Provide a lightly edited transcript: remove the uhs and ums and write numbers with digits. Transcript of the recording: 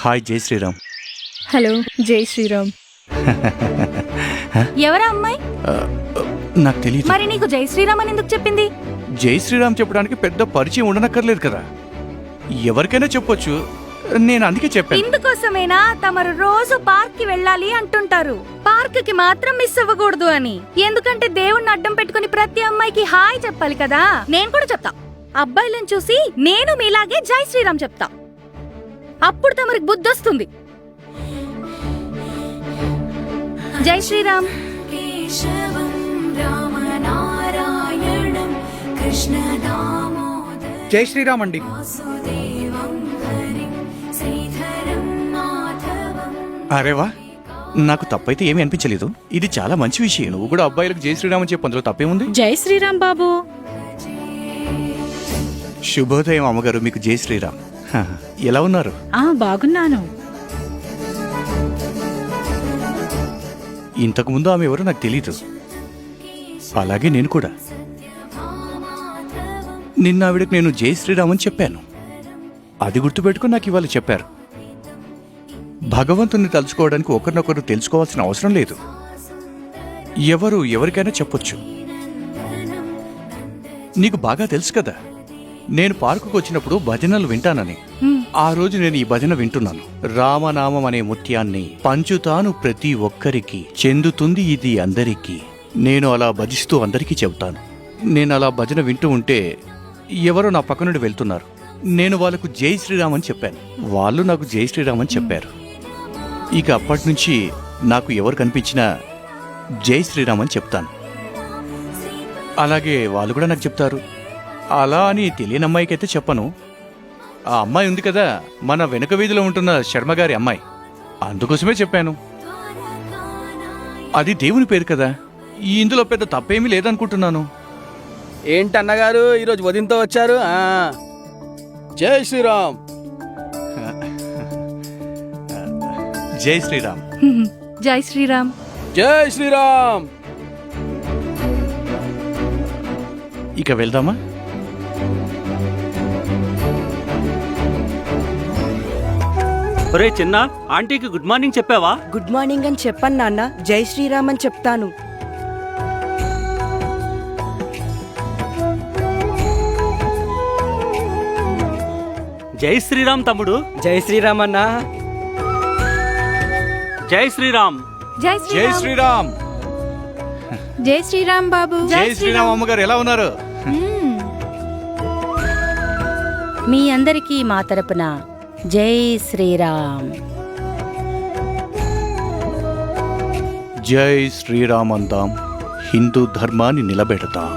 Hi జై Sriram. Hello జై శ్రీరామ్. ఎవరా అమ్మాయి? నాకు తెలియదు. మరి నీకు జై శ్రీరామ్ అని ఎందుకు చెప్పింది? జై శ్రీరామ్ చెప్పడానికి పెద్ద పరిచయం ఉండనక్కర్లేదు కదా, ఎవరికైనా చెప్పొచ్చు. నేను అందుకే చెప్పాను. ఇందుకోసమేనా తమరు రోజు పార్క్ కి వెళ్ళాలి అంటుంటారు? పార్క్ కి మాత్రం మిస్ అవ్వకూడదు అని. ఎందుకంటే దేవుణ్ణి అడ్డం పెట్టుకుని ప్రతి అమ్మాయికి హాయ్ చెప్పాలి కదా. నేను కూడా చెప్తా, అబ్బాయిలను చూసి నేను మీలాగే జై శ్రీరామ్ చెప్తా. అప్పుడు తమరికి బుద్ధి వస్తుంది. జై శ్రీరామ్. జై శ్రీరామ్ అండి. అరేవా, నాకు తప్పైతే ఏమీ అనిపించలేదు. ఇది చాలా మంచి విషయం. నువ్వు కూడా అబ్బాయిలకు జై శ్రీరామ్ అని చెప్పు, అందులో తప్పేముంది? జై శ్రీరామ్ బాబు. శుభోదయం అమ్మగారు, మీకు జై శ్రీరామ్. ఎలా ఉన్నారు? బాగున్నాను. ఇంతకు ముందు ఆమె ఎవరో నాకు తెలీదు. అలాగే నేను కూడా. నిన్న ఆవిడకి నేను జై శ్రీరామ్ అని చెప్పాను. అది గుర్తుపెట్టుకుని నాకు ఇవాళ చెప్పారు. భగవంతుని తలుచుకోవడానికి ఒకరినొకరు తెలుసుకోవాల్సిన అవసరం లేదు. ఎవరు ఎవరికైనా చెప్పొచ్చు. నీకు బాగా తెలుసు కదా, నేను పార్కుకు వచ్చినప్పుడు భజనలు వింటానని. ఆ రోజు నేను ఈ భజన వింటున్నాను. రామనామం అనే ముత్యాన్ని పంచుతాను ప్రతి ఒక్కరికి, చెందుతుంది ఇది అందరికీ. నేను అలా భజిస్తూ అందరికీ చెబుతాను. నేను అలా భజన వింటూ ఉంటే ఎవరో నా పక్క నుండి వెళ్తున్నారు. నేను వాళ్ళకు జై శ్రీరామ్ అని చెప్పాను. వాళ్ళు నాకు జై శ్రీరామ్ అని చెప్పారు. ఇక అప్పటి నుంచి నాకు ఎవరు కనిపించినా జై శ్రీరామ్ అని చెప్తాను. అలాగే వాళ్ళు కూడా నాకు చెప్తారు. అలా అని తెలియని అమ్మాయికైతే చెప్పను. ఆ అమ్మాయి ఉంది కదా, మన వెనుక వీధిలో ఉంటున్న శర్మ గారి అమ్మాయి, అందుకోసమే చెప్పాను. అది దేవుని పేరు కదా, ఇందులో పెద్ద తప్పేమీ లేదనుకుంటున్నాను. ఏంటన్నగారు ఈరోజు ఉదయంతో వచ్చారు? జై శ్రీరామ్. జై శ్రీరామ్. జై శ్రీరామ్. జై శ్రీరామ్. ఇక వెళ్దామా? ఒరే చిన్న, ఆంటీకి గుడ్ మార్నింగ్ చెప్పావా? గుడ్ మార్నింగ్ అని చెప్పను నాన్న, జై శ్రీరామ్ అని చెప్తాను. జై శ్రీరామ్ తమ్ముడు. జై శ్రీరామ్ అన్నా. జై శ్రీరామ్. జై జై శ్రీరామ్. జై శ్రీరామ్ బాబు. జై శ్రీరామ్ అమ్మగారు, ఎలా ఉన్నారు? మీ అందరికీ మా తరపున జై శ్రీరామ్. జై శ్రీరామ్ అందాం, హిందూ ధర్మాన్ని నిలబెడతాం.